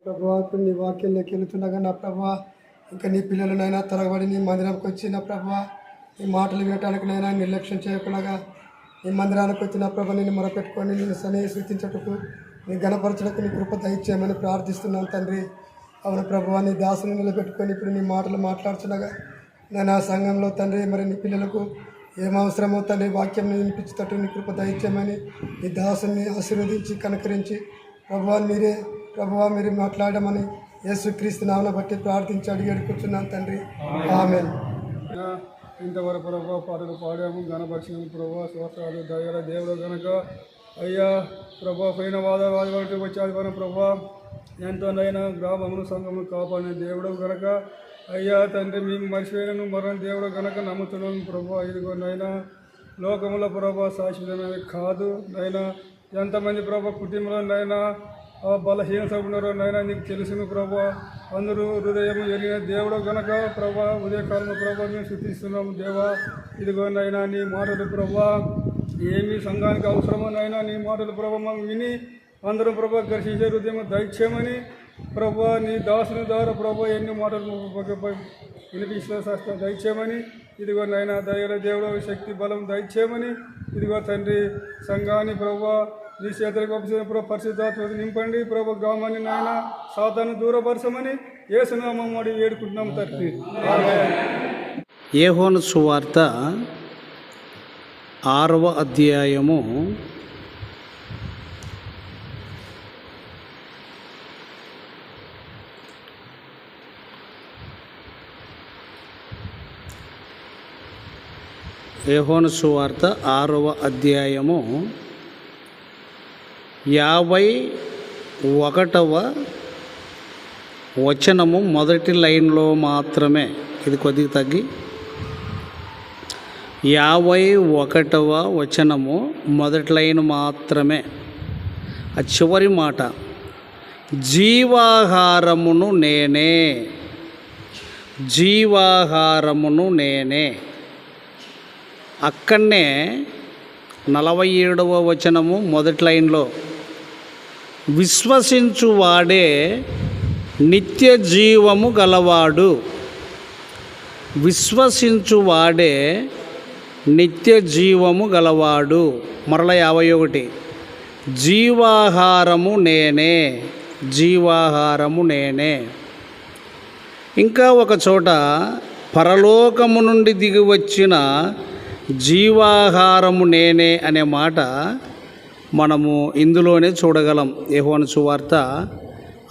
ప్రభువా నీ వాక్యంలోకి వెళుతుండగా నా ప్రభువా ఇంకా నీ పిల్లలనైనా తరగబడి నీ మందిరానికి వచ్చి నా ప్రభువా నీ మాటలు వినటానికినైనా నిర్లక్ష్యం చేయకుండా నీ మందిరానికి వచ్చిన ప్రభు నేను మొరపెట్టుకొని నేను సన్నిహితించటకు నీ గణపరచడానికి నీ కృప దయచేయమని ప్రార్థిస్తున్నాను తండ్రి. అవును ప్రభువా నీ దాసుని నిలబెట్టుకొని ఇప్పుడు నీ మాటలు మాట్లాడుతుండగా నేను ఆ సంఘంలో తండ్రి మరి నీ పిల్లలకు ఏం అవసరమో తండ్రి వాక్యం వినిపించేటట్టు నీ కృప దయచేయమని నీ దాసుని ఆశీర్వదించి కనకరించి ప్రభువా మీరు మాట్లాడమని యేసుక్రీస్తు నామమున బట్టి ప్రార్థించి అడిగి కూర్చున్నాను తండ్రి. ఆమేన్. ఇంతవరకు ప్రభావ పాటలు పాడాము, గణపరిచినాము ప్రభావ స్తోత్రాలు దయగల దేవుడు కనుక అయ్యా ప్రభా పైన వాదవాది వచ్చి ఆదివారం ప్రభా ఎంతోనైనా గ్రామమును సంఘమును కాపాడిన దేవుడు కనుక అయ్యా తండ్రి మేము మర్చిపోయిన మరణ దేవుడు కనుక నమ్ముతున్నాము ప్రభా. ఇదిగోనైనా లోకముల ప్రభా శాశ్వతమైన కాదు నైనా ఎంతమంది ప్రభా కుటుంబంలోనైనా బలహీనత ఉన్నారో నైనా నీకు తెలుసును ప్రభా. అందరూ హృదయం ఎరిగిన దేవుడు కనుక ప్రభా ఉదయకాలంలో ప్రభా మేము శుద్ధిస్తున్నాము దేవా. ఇదిగోనైనా నీ మాటలు ప్రభా ఏమి సంఘానికి అవసరమోనైనా నీ మాటలు ప్రభా మనం విని అందరూ ప్రభా ఘర్షించే హృదయం దయచేయమని ప్రభా నీ దాసుని ద్వారా ప్రభా ఎన్ని మాటలు వినిపించిన దయచేయమని ఇదిగోనైనా దయగల దేవుడు శక్తి బలం దయచేయమని ఇదిగో తండ్రి సంఘాన్ని ప్రభా నీ చేతులకు పంపించిన పరిశుద్ధాత్మ నింపండి ప్రభు. గ్రామాన్ని నాయన సాతాను దూరపరచమని యేసునామం అడిగి వేడుకుంటున్నాం తండ్రి. యోహాను సువార్త 6వ అధ్యాయము 51వ వచనము మొదటి లైన్లో మాత్రమే. ఇది కొద్దిగా తగ్గి 51వ వచనము మొదటి లైన్ మాత్రమే. ఆ చివరి మాట జీవాహారమును నేనే, జీవాహారమును నేనే. అక్కడనే 47వ వచనము మొదటి లైన్లో విశ్వసించువాడే నిత్య జీవము గలవాడు, విశ్వసించువాడే నిత్య జీవము గలవాడు. మరల 51 జీవాహారము నేనే, జీవాహారము నేనే. ఇంకా ఒక చోట పరలోకము నుండి దిగి వచ్చిన జీవాహారము నేనే అనే మాట మనము ఇందులోనే చూడగలం. యోహాను సువార్త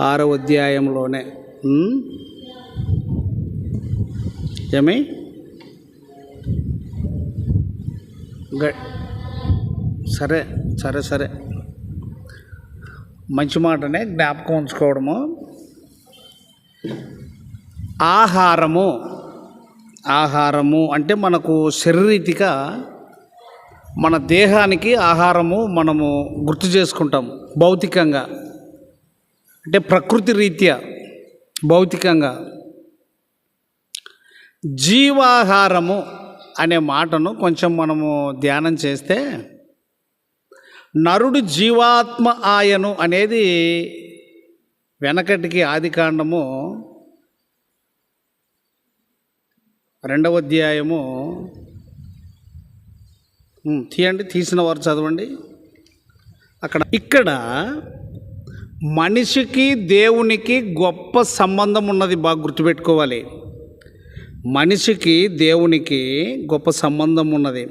6వ అధ్యాయంలోనే. ఏమి సరే సరే సరే మంచి మాటనే జ్ఞాపకం ఉంచుకోవడము. ఆహారము, ఆహారము అంటే మనకు శరీరీతిగా మన దేహానికి ఆహారము మనము గుర్తు చేసుకుంటాం భౌతికంగా, అంటే ప్రకృతి రీత్యా భౌతికంగా. జీవాహారము అనే మాటను కొంచెం మనము ధ్యానం చేస్తే నరుడు జీవాత్మ ఆయను అనేది వెనకటికి ఆదికాండము 2వ అధ్యాయము తీసిన వారు చదవండి. ఇక్కడ మనిషికి దేవునికి గొప్ప సంబంధం ఉన్నది, బాగా గుర్తుపెట్టుకోవాలి. మనిషికి దేవునికి గొప్ప సంబంధం ఉన్నది.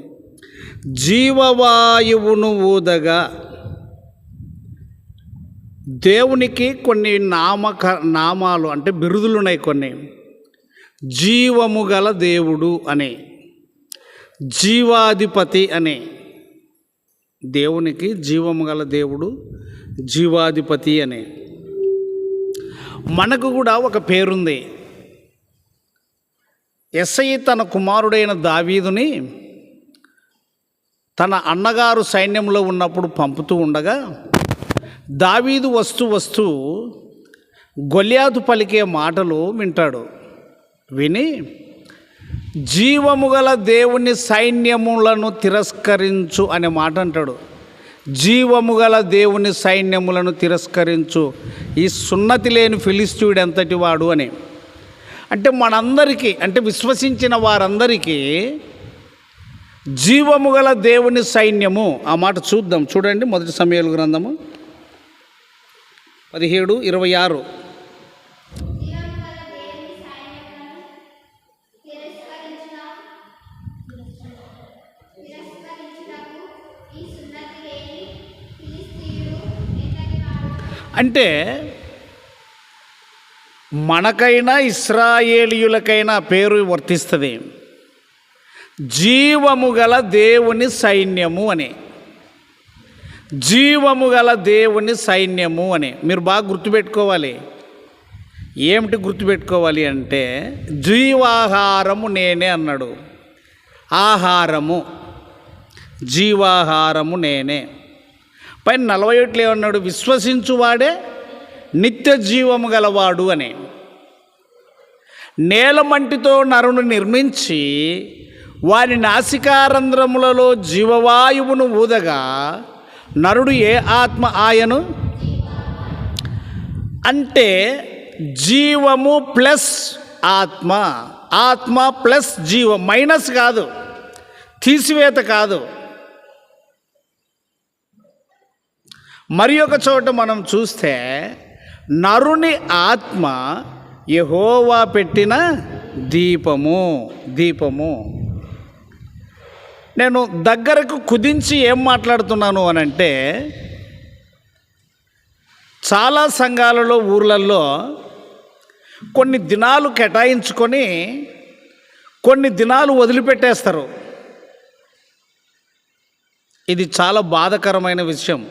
జీవవాయువును ఊదగా దేవునికి కొన్ని నామాలు అంటే బిరుదులు ఉన్నాయి. కొన్ని జీవము గల దేవుడు అనే, జీవాధిపతి అనే. దేవునికి జీవము గల దేవుడు, జీవాధిపతి అనే. మనకు కూడా ఒక పేరుంది. యేసై తన కుమారుడైన దావీదుని తన అన్నగారు సైన్యంలో ఉన్నప్పుడు పంపుతూ ఉండగా దావీదు వస్తూ గొల్యాతు పలికే మాటలు వింటాడు. విని జీవము గల దేవుని సైన్యములను తిరస్కరించు అనే మాట అంటాడు. జీవము గల దేవుని సైన్యములను తిరస్కరించు ఈ సున్నతి లేని ఫిలిస్తీయుడు ఎంతటి వాడు అని. అంటే మనందరికీ, అంటే విశ్వసించిన వారందరికీ జీవము గల దేవుని సైన్యము, ఆ మాట చూద్దాం. చూడండి, 1 సమూయేలు గ్రంథము 17:26. అంటే మనకైనా ఇశ్రాయేలీయులకైనా పేరు వర్తిస్తుంది, జీవము గల దేవుని సైన్యము అని. జీవము గల దేవుని సైన్యము అని మీరు బాగా గుర్తుపెట్టుకోవాలి. ఏమిటి గుర్తుపెట్టుకోవాలి అంటే, జీవాహారము నేనే అన్నాడు. ఆహారము, జీవాహారము నేనే. పైన 41 ఏమన్నాడు? విశ్వసించువాడే నిత్య జీవము గలవాడు అని. నేలమంటితో నరుని నిర్మించి వారి నాసికారంధ్రములలో జీవవాయువును ఊదగా నరుడు ఏ ఆత్మ ఆయను? అంటే జీవము ప్లస్ ఆత్మ, ఆత్మ ప్లస్ జీవం, మైనస్ కాదు, తీసివేత కాదు. మరి ఒక చోట మనం చూస్తే నరుని ఆత్మ యెహోవా పెట్టిన దీపము. నేను దగ్గరకు కుదించి ఏం మాట్లాడుతున్నాను అనంటే, చాలా సంఘాలలో, ఊర్లలో కొన్ని దినాలు కేటాయించుకొని కొన్ని దినాలు వదిలిపెట్టేస్తారు. ఇది చాలా బాధాకరమైన విషయం.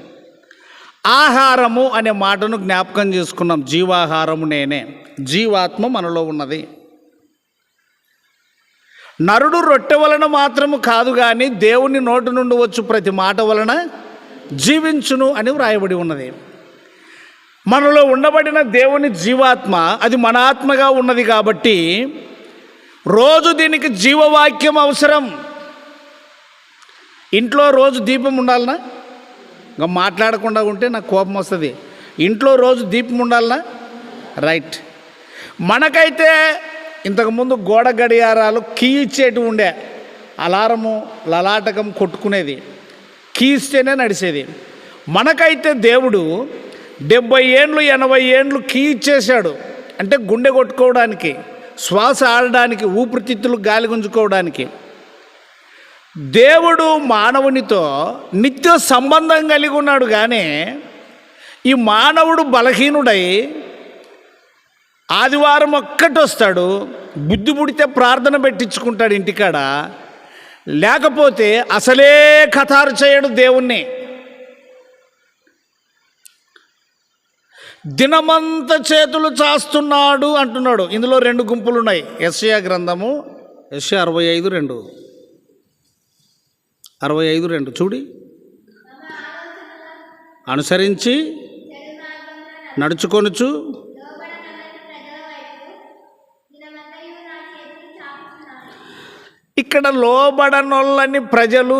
ఆహారము అనే మాటను జ్ఞాపకం చేసుకున్నాం. జీవాహారము నేనే, జీవాత్మ మనలో ఉన్నది. నరుడు రొట్టె వలన మాత్రము కాదు కానీ దేవుని నోటి నుండి వచ్చు ప్రతి మాట వలన జీవించును అని వ్రాయబడి ఉన్నది. మనలో ఉండబడిన దేవుని జీవాత్మ అది మన ఆత్మగా ఉన్నది కాబట్టి రోజు దీనికి జీవవాక్యం అవసరం. ఇంట్లో రోజు దీపం ఉండాలనా? ఇంకా మాట్లాడకుండా ఉంటే నాకు కోపం వస్తుంది. ఇంట్లో రోజు దీపం ఉండాలనా? రైట్. మనకైతే ఇంతకుముందు గోడ గడియారాలు కీ ఇచ్చేటివి ఉండే, అలారము లలాటకం కొట్టుకునేది, కీ ఇస్తేనే నడిచేది. మనకైతే దేవుడు 70 ఏండ్లు 80 ఏండ్లు కీ ఇచ్చేశాడు. అంటే గుండె కొట్టుకోవడానికి, శ్వాస ఆడడానికి, ఊపిరితిత్తులు గాలి గుంజుకోవడానికి. దేవుడు మానవునితో నిత్య సంబంధం కలిగి ఉన్నాడు. కానీ ఈ మానవుడు బలహీనుడై ఆదివారం ఒక్కటి వస్తాడు, బుద్ధి పుడితే ప్రార్థన పెట్టించుకుంటాడు ఇంటికాడ, లేకపోతే అసలే ఖతారు చేయడు దేవుణ్ణి. దినమంతా చేతులు చాస్తున్నాడు అంటున్నాడు. ఇందులో 2 గుంపులు ఉన్నాయి. యెషయా గ్రంథము, యెషయా 65:2 చూడి. అనుసరించి నడుచుకొనుచు ఇక్కడ లోబడనొల్లని ప్రజలు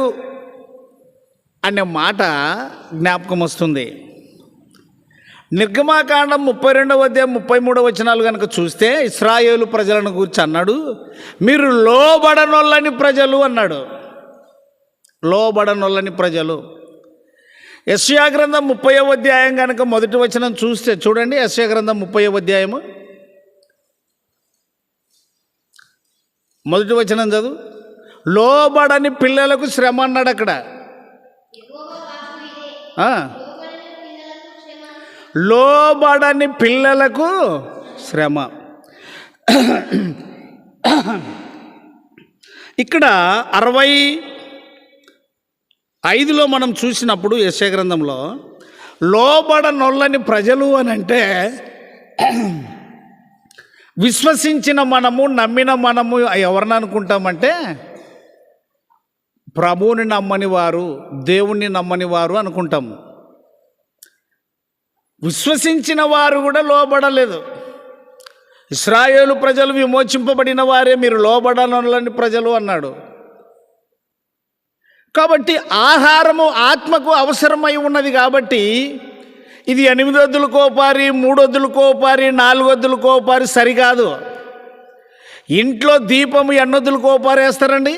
అనే మాట జ్ఞాపకం వస్తుంది. నిర్గమాకాండం 32:33 కనుక చూస్తే ఇశ్రాయేలు ప్రజలను గురించి అన్నాడు, మీరు లోబడనొల్లని ప్రజలు అన్నాడు. లోబడనొల్లని ప్రజలు. యెషయా గ్రంథం 30వ అధ్యాయం కనుక 1వ వచనం చూస్తే చూడండి. యెషయా గ్రంథం 30వ అధ్యాయము 1వ వచనం చదువు. లోబడని పిల్లలకు శ్రమ అన్నాడు అక్కడ. లోబడని పిల్లలకు శ్రమ. ఇక్కడ 65లో మనం చూసినప్పుడు యెషయా గ్రంథంలో లోబడనొల్లని ప్రజలు అని అంటే విశ్వసించిన మనము, నమ్మిన మనము ఎవరిని అనుకుంటామంటే ప్రభువుని నమ్మని వారు, దేవుణ్ణి నమ్మని వారు అనుకుంటాము. విశ్వసించిన వారు కూడా లోబడలేదు. ఇశ్రాయేలు ప్రజలు విమోచింపబడిన వారే మీరు లోబడనొల్లని ప్రజలు అన్నాడు. కాబట్టి ఆహారము ఆత్మకు అవసరమై ఉన్నది. కాబట్టి ఇది 8 వద్దులకో పారి, 3 వద్దులకో పారి, 4 వద్దులకో పారి సరికాదు. ఇంట్లో దీపము ఎన్ని వద్దులకో పారేస్తారండి?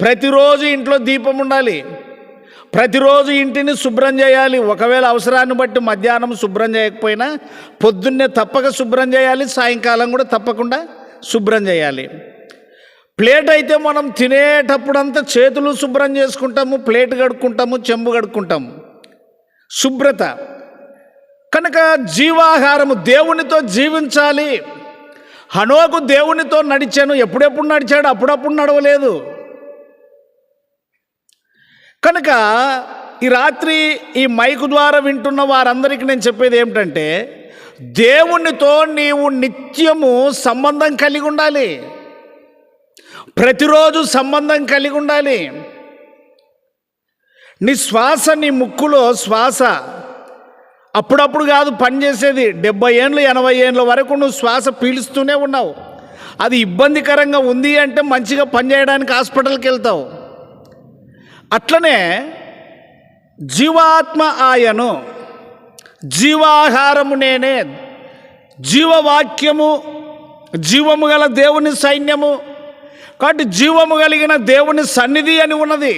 ప్రతిరోజు ఇంట్లో దీపం ఉండాలి. ప్రతిరోజు ఇంటిని శుభ్రం చేయాలి. ఒకవేళ అవసరాన్ని బట్టి మధ్యాహ్నం శుభ్రం చేయకపోయినా పొద్దున్నే తప్పక శుభ్రం చేయాలి, సాయంకాలం కూడా తప్పకుండా శుభ్రం చేయాలి. ప్లేట్ అయితే మనం తినేటప్పుడంతా చేతులు శుభ్రం చేసుకుంటాము, ప్లేట్ కడుక్కుంటాము, చెంబు కడుక్కుంటాము, శుభ్రత. కనుక జీవాహారము, దేవునితో జీవించాలి. హనోకు దేవునితో నడిచాను. ఎప్పుడెప్పుడు నడిచాడు? అప్పుడప్పుడు నడవలేదు. కనుక ఈ రాత్రి ఈ మైకు ద్వారా వింటున్న వారందరికీ నేను చెప్పేది ఏమిటంటే, దేవునితో నీవు నిత్యము సంబంధం కలిగి ఉండాలి. ప్రతిరోజు సంబంధం కలిగి ఉండాలి. నీ శ్వాస, నీ ముక్కులో శ్వాస అప్పుడప్పుడు కాదు పనిచేసేది. 70 ఏళ్ళు 80 ఏళ్ళ వరకు నువ్వు శ్వాస పీలుస్తూనే ఉన్నావు. అది ఇబ్బందికరంగా ఉంది అంటే మంచిగా పనిచేయడానికి హాస్పిటల్కి వెళ్తావు. అట్లనే జీవాత్మ ఆయను, జీవాహారము నేనే, జీవవాక్యము, జీవము గల దేవుని సైన్యము. కాబట్టి జీవము కలిగిన దేవుని సన్నిధి అని ఉన్నది.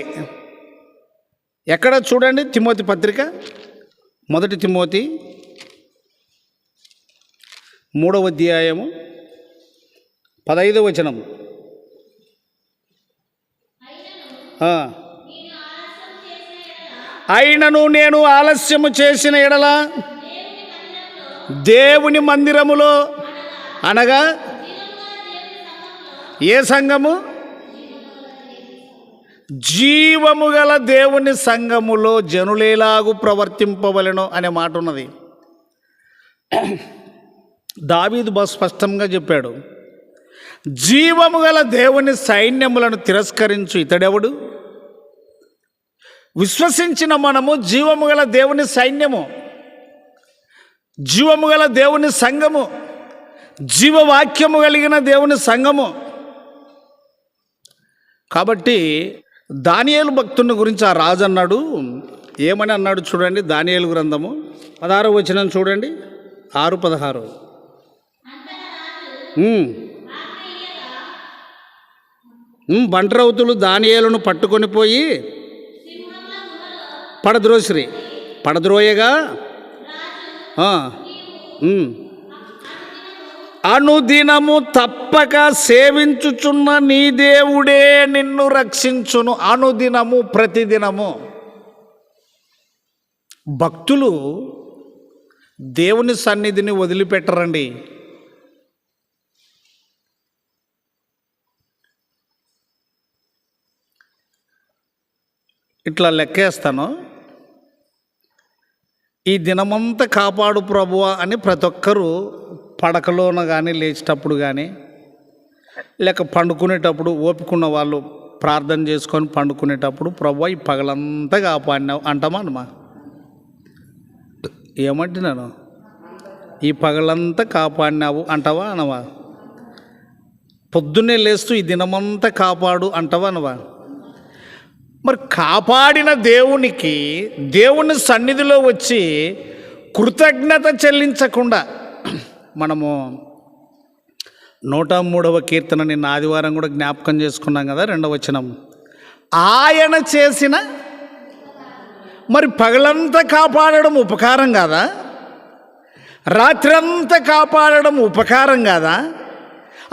ఎక్కడ చూడండి, తిమోతి పత్రిక 1 తిమోతి 3వ అధ్యాయము 15వ వచనం. అయినను నేను ఆలస్యము చేసిన ఎడల దేవుని మందిరములో, అనగా ఏ సంఘము? జీవము గల దేవుని సంఘములో జనులేలాగు ప్రవర్తింపవలెను అనే మాట ఉన్నది. దావీదు బహు స్పష్టంగా చెప్పాడు, జీవము గల దేవుని సైన్యములను తిరస్కరించు ఇతడెవడు? విశ్వసించిన మనము జీవము గల దేవుని సైన్యము, జీవము గల దేవుని సంఘము, జీవవాక్యము కలిగిన దేవుని సంఘము. కాబట్టి దానియేలు భక్తుని గురించి ఆ రాజు అన్నాడు. ఏమని అన్నాడు చూడండి, దానియేలు గ్రంథము 16వ వచనం చూడండి, 6:16. బంట్రౌతులు దానియేలును పట్టుకొని పోయి పడద్రోయగా అనుదినము తప్పక సేవించుచున్న నీ దేవుడే నిన్ను రక్షించును. అనుదినము, ప్రతిదినము. భక్తులు దేవుని సన్నిధిని వదిలిపెట్టరండి. ఇట్లా లెక్కేస్తాను, ఈ దినమంతా కాపాడు ప్రభువా అని ప్రతి ఒక్కరూ పడకలోన కానీ, లేచేటప్పుడు కానీ, లేక పండుకునేటప్పుడు, ఓపికన్న వాళ్ళు ప్రార్థన చేసుకొని పండుకునేటప్పుడు, ప్రభువా ఈ పగలంతా కాపాడినావు అంటామా అనమా? ఏమంటున్నాను? ఈ పగలంతా కాపాడినావు అంటావా అనవా? పొద్దున్నే లేస్తూ ఈ దినమంతా కాపాడు అంటావా అనవా? మరి కాపాడిన దేవునికి, దేవుని సన్నిధిలో వచ్చి కృతజ్ఞత చెల్లించకుండా మనము 103వ కీర్తన నిన్న ఆదివారం కూడా జ్ఞాపకం చేసుకున్నాం కదా, 2వ వచనం. ఆయన చేసిన, మరి పగలంతా కాపాడడం ఉపకారం కాదా? రాత్రంతా కాపాడడం ఉపకారం కాదా?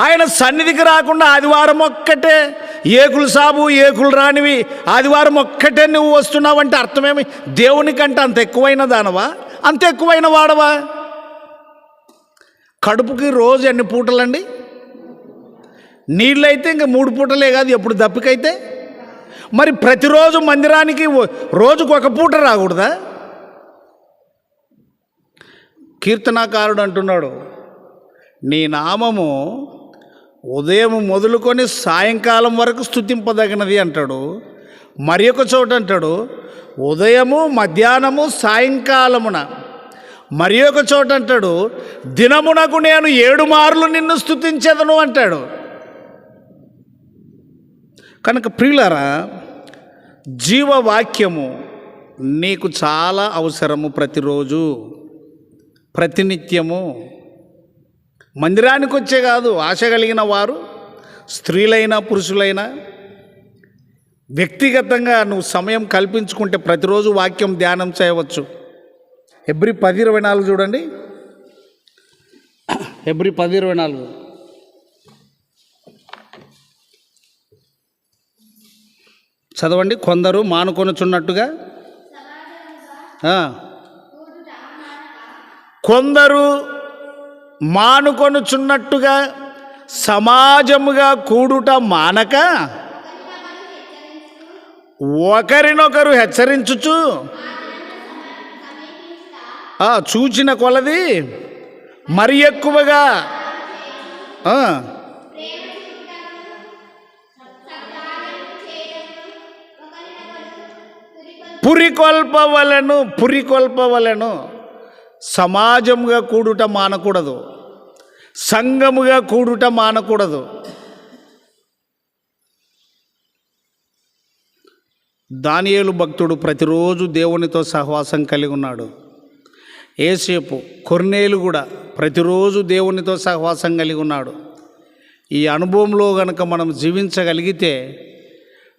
ఆయన సన్నిధికి రాకుండా ఆదివారం ఒక్కటే, ఏకులు సాబు ఏకులు రానివి, ఆదివారం ఒక్కటే నువ్వు వస్తున్నావంటే అర్థమేమి? దేవునికంటే అంత ఎక్కువైన దానవా? అంత ఎక్కువైన వాడవా? కడుపుకి రోజు ఎన్ని పూటలండి? నీళ్ళైతే ఇంక 3 పూటలే కాదు, ఎప్పుడు దప్పికైతే. మరి ప్రతిరోజు మందిరానికి రోజుకు 1 పూట రాకూడదా? కీర్తనాకారుడు అంటున్నాడు, నీ నామము ఉదయం మొదలుకొని సాయంకాలం వరకు స్తుతింపదగినది అంటాడు. మరి ఒక చోట అంటాడు, ఉదయము, మధ్యాహ్నము, సాయంకాలమున. మరి ఒక చోట అంటాడు, దినమునకు నేను 7 మార్లు నిన్ను స్తుతించెదను అంటాడు. కనుక ప్రియులారా, జీవవాక్యము నీకు చాలా అవసరము. ప్రతిరోజు, ప్రతినిత్యము. మందిరానికి వచ్చే కాదు, ఆశ కలిగిన వారు స్త్రీలైనా పురుషులైనా వ్యక్తిగతంగా నువ్వు సమయం కల్పించుకుంటే ప్రతిరోజు వాక్యం ధ్యానం చేయవచ్చు. హెబ్రీ 10:24 చూడండి. హెబ్రీ 10:24 చదవండి. కొందరు మానుకొనుచున్నట్టుగా, కొందరు మానుకొనుచున్నట్టుగా సమాజముగా కూడుట మానక ఒకరినొకరు హెచ్చరించుచు చూచిన కొలది మరి ఎక్కువగా పురికొల్పవలను. సమాజముగా కూడుట మానకూడదు, సంఘముగా కూడుట మానకూడదు. దానియేలు భక్తుడు ప్రతిరోజు దేవునితో సహవాసం కలిగి ఉన్నాడు. యేసేపు, కొర్నేలు కూడా ప్రతిరోజు దేవునితో సహవాసం కలిగి ఉన్నాడు. ఈ అనుభవంలో గనక మనం జీవించగలిగితే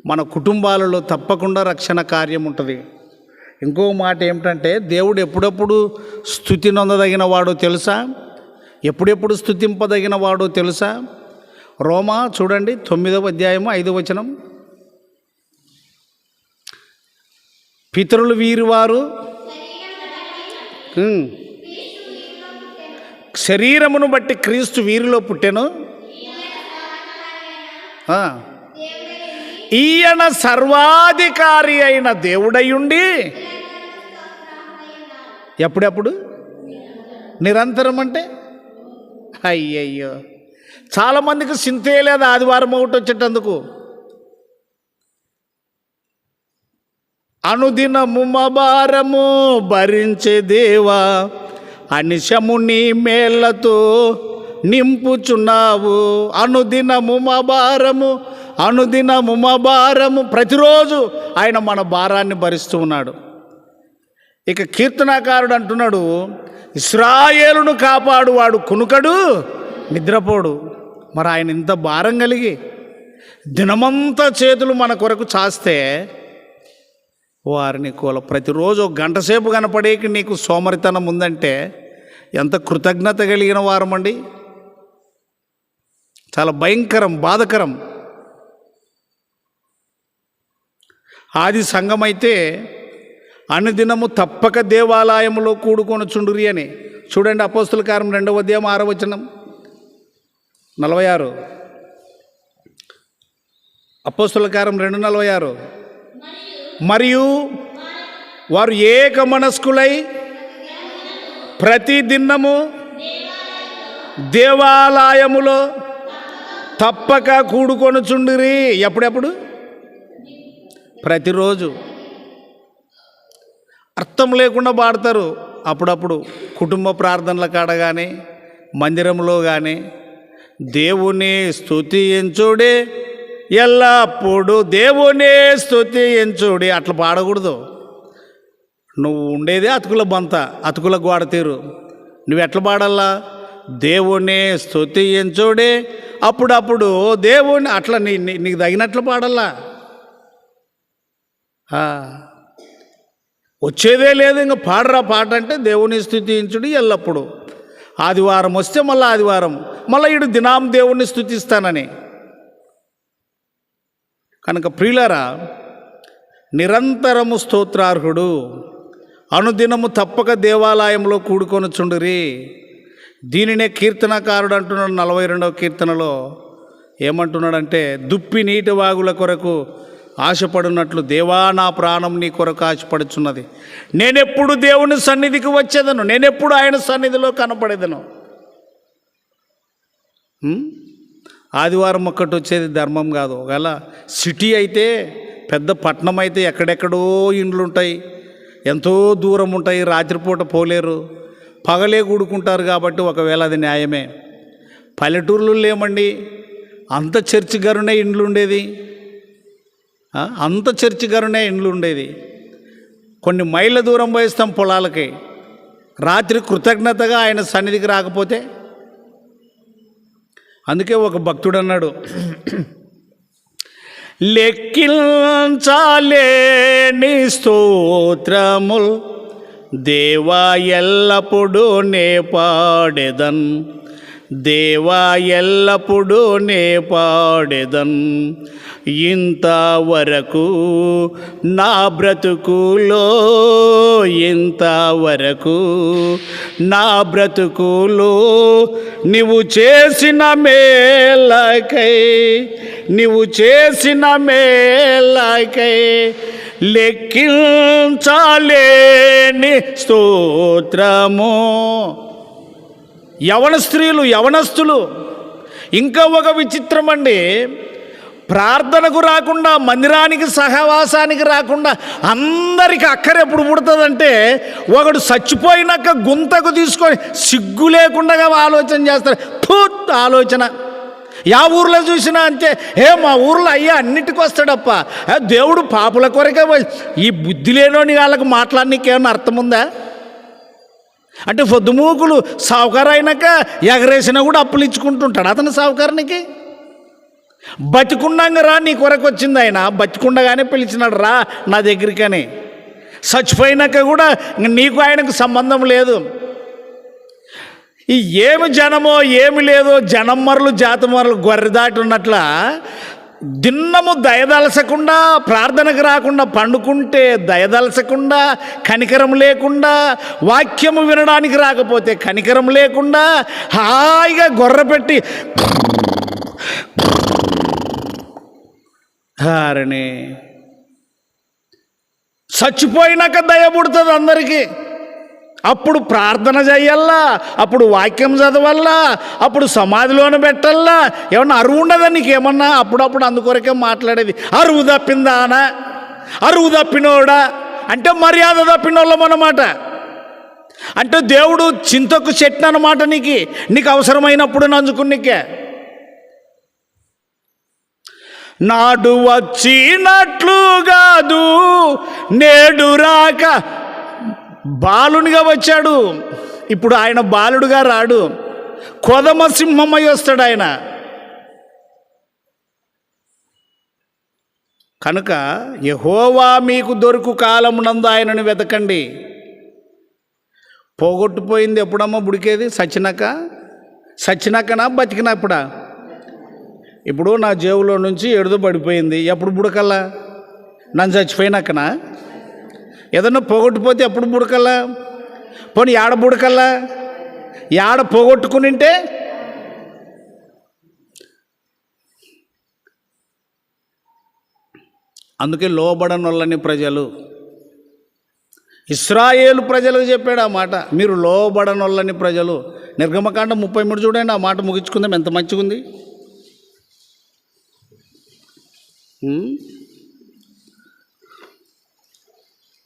మన కుటుంబాలలో తప్పకుండా రక్షణ కార్యం ఉంటుంది. ఇంకో మాట ఏమిటంటే, దేవుడు ఎప్పుడెప్పుడు స్తుతి నొందదగిన వాడో తెలుసా? ఎప్పుడెప్పుడు స్తుతింపదగిన వాడో తెలుసా? రోమా చూడండి 9వ అధ్యాయము 5వ వచనం. పితరులు వీరివారు శరీరమును బట్టి క్రీస్తు వీరిలో పుట్టెను, ఈయన సర్వాధికారి అయిన దేవుడయుండి ఎప్పుడెప్పుడు నిరంతరం అంటే అయ్యయ్యో, చాలామందికి చింతే లేదు ఆదివారం ఒకటి వచ్చేటందుకు. అనుదినము మా భారము భరించే దేవా, అనిశము నీ మేళ్లతో నింపుచున్నావు. అనుదినము మా భారము, ప్రతిరోజు ఆయన మన భారాన్ని భరిస్తూ ఉన్నాడు. ఇక కీర్తనాకారుడు అంటున్నాడు, ఇశ్రాయేలును కాపాడువాడు కునుకడు నిద్రపోడు. మరి ఆయన ఇంత భారం కలిగి దినమంతా చేతులు మన కొరకు చాస్తే వారిని ప్రతిరోజు ఒక గంట సేపు కనపడేకి నీకు సోమరితనం ఉందంటే ఎంత కృతజ్ఞత కలిగిన వారమండి. చాలా భయంకరం, బాధకరం. ఆది సంఘమైతే అనుదినము తప్పక దేవాలయంలో కూడుకొనుచుండురి అని చూడండి. అపోస్తుల కార్యం 2వ అధ్యాయం 6వ వచనం 46. అపోస్తుల కార్యం 2:46. మరియు వారు ఏక మనస్కులై ప్రతి దినము దేవాలయములో తప్పక కూడుకొనుచుండిరి. ఎప్పుడెప్పుడు? ప్రతిరోజు. అర్థం లేకుండా పాడతారు అప్పుడప్పుడు కుటుంబ ప్రార్థనల కాడ కానీ మందిరంలో కానీ. దేవుని స్తుతించుడే ఎల్లప్పుడు, దేవుని స్తుతించుడే అట్లా పాడకూడదు. నువ్వు ఉండేదే అతుకుల బంత, అతుకుల గోడ తీరు. నువ్వు ఎట్లా పాడాలా? దేవుని స్తుతించుడే అప్పుడప్పుడు దేవుని, అట్లా నీకు తగినట్లు పాడాలా. వచ్చేదే లేదు, ఇంకా పాడరా పాట అంటే దేవుని స్తుతించుడు ఎల్లప్పుడు. ఆదివారం వస్తే మళ్ళీ ఆదివారం, మళ్ళీ ఇడు దినాం దేవుణ్ణి స్తుతిస్తానని. కనుక ప్రియులారా, నిరంతరము స్తోత్రార్హుడు, అనుదినము తప్పక దేవాలయంలో కూడుకొనుచుండిరి. దీనినే కీర్తనకారుడు అంటున్నాడు 42వ కీర్తనలో. ఏమంటున్నాడంటే, దుప్పి నీటి వాగుల కొరకు ఆశపడినట్లు దేవా నా ప్రాణం నీ కొరకు ఆశపడుచున్నది. నేనెప్పుడు దేవుని సన్నిధికి వచ్చేదను, నేనెప్పుడు ఆయన సన్నిధిలో కనపడేదను. ఆదివారం ఒక్కటి వచ్చేది ధర్మం కాదు. ఒకవేళ సిటీ అయితే, పెద్ద పట్టణం అయితే ఎక్కడెక్కడో ఇండ్లు ఉంటాయి, ఎంతో దూరం ఉంటాయి, రాత్రిపూట పోలేరు, పగలే కూడుకుంటారు. కాబట్టి ఒకవేళ అది న్యాయమే. పల్లెటూర్లు లేమండి, అంత చర్చి గరునే ఇండ్లు ఉండేది. అంత చర్చి గారునే ఇండ్లు ఉండేది. కొన్ని మైళ్ళ దూరం పోయిస్తాం పొలాలకి. రాత్రి కృతజ్ఞతగా ఆయన సన్నిధికి రాకపోతే. అందుకే ఒక భక్తుడు అన్నాడు, లెక్కించాలేని స్తోత్రముల్ దేవా ఎల్లప్పుడూ నే పాడెదన్, దేవా ఎల్లప్పుడూ నే పాడెదన్. ఇంతవరకు నా బ్రతుకులో, ఇంతవరకు నా బ్రతుకులో నీవు చేసిన మేలకై, నీవు చేసిన మేలకై లెక్కించాలేని స్తోత్రము. యవన స్త్రీలు, యవనస్తులు. ఇంకా ఒక విచిత్రం అండి, ప్రార్థనకు రాకుండా, మందిరానికి సహవాసానికి రాకుండా అందరికి అక్కర ఎప్పుడు పుడుతుందంటే, ఒకడు చచ్చిపోయినాక గుంతకు తీసుకొని సిగ్గు లేకుండా ఆలోచన చేస్తాడు. పూర్తి ఆలోచన. యా ఊర్లో చూసినా అంతే. మా ఊర్లో అయ్యా అన్నిటికీ వస్తాడప్ప, దేవుడు పాపుల కొరకే. ఈ బుద్ధి లేనోని వాళ్ళకి మాట్లాడనీకి ఏమన్నా అర్థం ఉందా? అంటే పొద్దుమూకులు సావుకారు అయినాక ఎగరేసినా కూడా అప్పులు ఇచ్చుకుంటుంటాడు అతను సావుకారునికి. బతికుండంగా రా, నీ కొరకు వచ్చింది ఆయన. బతికుండగానే పిలిచినాడు, రా నా దగ్గరికని. చచ్చిపోయినాక కూడా నీకు ఆయనకు సంబంధం లేదు. ఈ ఏమి జనమో ఏమి లేదో, జనం మరలు జాతి మరలు గొర్రె దాటి ఉన్నట్ల దిన్నము దయదలసకుండా, ప్రార్థనకు రాకుండా పండుకుంటే దయదలసకుండా, కనికరం లేకుండా, వాక్యము వినడానికి రాకపోతే కనికరం లేకుండా, హాయిగా గొర్రె పెట్టి హారని చచ్చిపోయినాక దయ పుడుతుంది అందరికీ. అప్పుడు ప్రార్థన చెయ్యాలా, అప్పుడు వాక్యం చదవల్లా, అప్పుడు సమాధిలోనే పెట్టల్లా. ఏమన్నా అరువు ఉండదా నీకేమన్నా? అప్పుడప్పుడు అందుకొరకే మాట్లాడేది. అరువు తప్పిందానా, అరువు తప్పినోడా అంటే మర్యాద తప్పినోళ్ళం అన్నమాట. అంటే దేవుడు చింతకు చెట్టు అన్నమాట. నీకు అవసరమైనప్పుడు నంచుకునికే. నాడు వచ్చినట్లు కాదు, నేడు రాక బాలునిగా వచ్చాడు. ఇప్పుడు ఆయన బాలుడుగా రాడు, కొదమ సింహమై వస్తాడు ఆయన. కనుక యెహోవా మీకు దొరుకు కాలమునందు ఆయనను వెతకండి. పోగొట్టుపోయింది ఎప్పుడమ్మా బుడికేది? సచ్చినాకనా బతికినప్పుడా? ఇప్పుడు నా జేబులో నుంచి ఎడుదు పడిపోయింది, ఎప్పుడు బుడకల్లా? నన్ను చచ్చిపోయినాకనా? ఏదన్నా పోగొట్టుపోతే ఎప్పుడు బుడకల్లా? పోనీ ఏడ బుడకల్లా? ఏడ పోగొట్టుకునింటే? అందుకే లోబడనొల్లని ప్రజలు, ఇశ్రాయేలు ప్రజలకు చెప్పాడు ఆ మాట, మీరు లోబడనొల్లని ప్రజలు. నిర్గమకాండం 33 చూడండి, ఆ మాట ముగించుకుందాం. ఎంత మంచిగా ఉంది.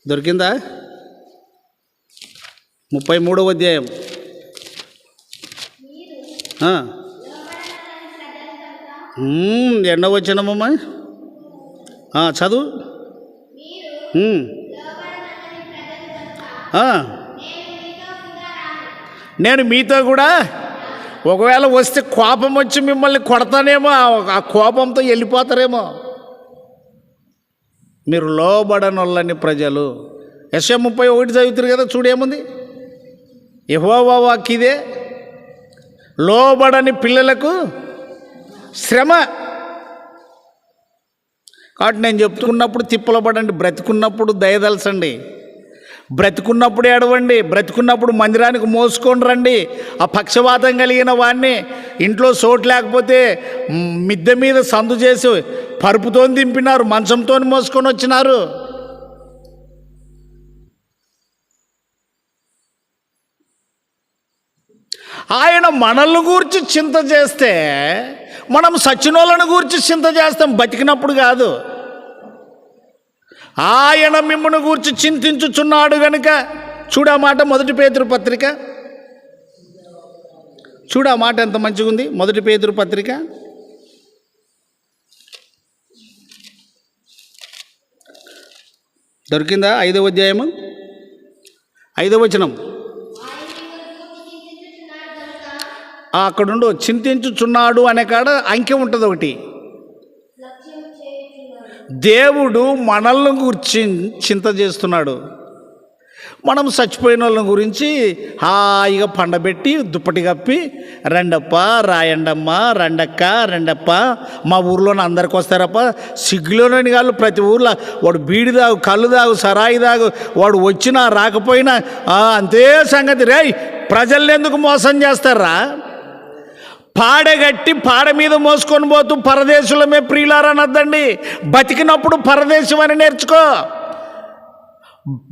దొరికిందా? 33వ అధ్యాయం. ఎన్నో వచ్చినమ్మా చదువు. నేను మీతో కూడా ఒకవేళ వస్తే కోపం వచ్చి మిమ్మల్ని కొడతానేమో, ఆ కోపంతో వెళ్ళిపోతారేమో. మీరు లోబడనొల్లని ప్రజలు. యెషయా 31 చదువుతారు కదా, చూడేముంది? యెహోవా వాక్కిదే, లోబడని పిల్లలకు శ్రమ. కాబట్టి నేను చెప్తున్నప్పుడు తిప్పలు పడండి, బ్రతికున్నప్పుడు దయదలసండి, బ్రతికున్నప్పుడు ఏడవండి, బ్రతికున్నప్పుడు మందిరానికి మోసుకొని రండి. ఆ పక్షవాతం కలిగిన వాడిని ఇంట్లో చోటు లేకపోతే మిద్దె మీద సందు చేసి పరుపుతో దింపినారు, మంచంతో మోసుకొని వచ్చినారు. ఆయన మనల్ని గూర్చి చింత చేస్తే మనం సచ్చినోళ్ళని గూర్చి చింత చేస్తాం, బతికినప్పుడు కాదు. ఆయన మిమ్మల్ని గూర్చి చింతించుచున్నాడు గనుక. చూడా మాట 1 పేతురు పత్రిక, చూడా మాట ఎంత మంచిగా ఉంది. 1 పేతురు పత్రిక దొరికిందా? 5వ అధ్యాయము 5వ వచనం. అక్కడుండు చింతించుచున్నాడు అనే కాడ అంకె ఉంటుంది ఒకటి. దేవుడు మనల్ని గురించి చింత చేస్తున్నాడు. మనం చచ్చిపోయిన వాళ్ళ గురించి హాయిగా పండబెట్టి దుప్పటి కప్పి రండప్ప రాయండమ్మ రండక్క రండప్ప మా ఊర్లోనే అందరికి వస్తారప్ప. సిగ్గులోని వాళ్ళు ప్రతి ఊర్లో వాడు బీడి తాగు కళ్ళు తాగు సరాయి తాగు వాడు వచ్చినా రాకపోయినా అంతే సంగతి. రేయ్ ప్రజల్ని ఎందుకు మోసం చేస్తారా? పాడగట్టి పాడ మీద మోసుకొని పోతూ పరదేశులమే ప్రియులారనొద్దండి. బతికినప్పుడు పరదేశం అని నేర్చుకో,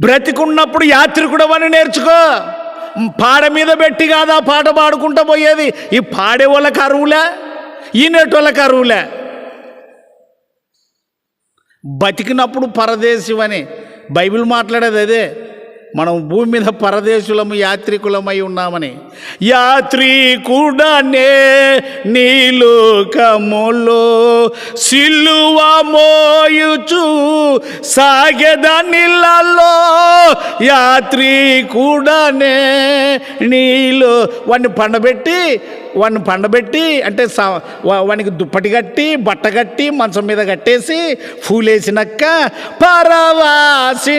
బ్రతికున్నప్పుడు యాత్రికుడు అని నేర్చుకో. పాడ మీద పెట్టి కాదా పాట పాడుకుంటూ పోయేది. ఈ పాడే వాళ్ళకి అరువులే, ఈనేటి వాళ్ళకి అరువులే. బతికినప్పుడు పరదేశం అని బైబిల్ మాట్లాడేది అదే. మనం భూమి మీద పరదేశులము యాత్రికులమై ఉన్నామని. యాత్రికుడనే నీలోకములో సిలువ మోయుచు సాగెదనిలలో యాత్రికుడనే నీలో వాడిని పండబెట్టి అంటే వానికి దుప్పటి కట్టి బట్ట కట్టి మంచం మీద కట్టేసి పూలేసినాక పరవాసి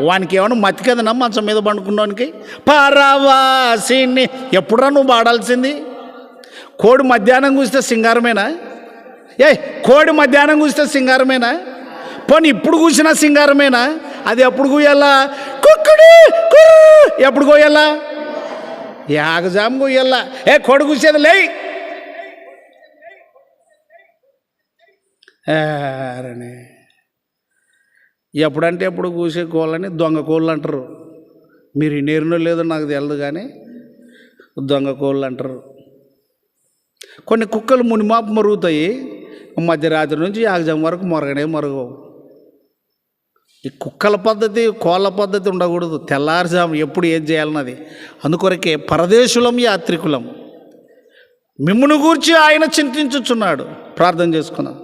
వానికి ఏమన్నా మతి కదనా మంచం మీద పండుకున్నానికి. పరవాసిని ఎప్పుడురా నువ్వు పాడాల్సింది? కోడి మధ్యాహ్నం కూస్తే సింగారమేనా? కోడి మధ్యాహ్నం కూస్తే సింగారమేనా? పోనీ ఇప్పుడు కూసినా సింగారమేనా? అది ఎప్పుడు కూయాలా? కుక్కుడు ఎప్పుడు కోయాలా? యాగజాము కొయ్యాల. కోడి కూసేది లే. అరనే ఎప్పుడంటే ఎప్పుడు కూసే కోళ్ళని దొంగ కోళ్ళు అంటారు. మీరు నేరునో లేదో నాకు తెలియదు కానీ దొంగ కోళ్ళు అంటారు. కొన్ని కుక్కలు మునిమాపు మరుగుతాయి, మధ్యరాత్రి నుంచి యాగజాము వరకు మరగవు. ఈ కుక్కల పద్ధతి కోళ్ళ పద్ధతి ఉండకూడదు. తెల్లారుజాము ఎప్పుడు ఏం చేయాలన్నది. అందుకొరకే పరదేశులం యాత్రికులం. మిమ్మును గూర్చి ఆయన చింతించుచున్నాడు. ప్రార్థన చేసుకున్నాం.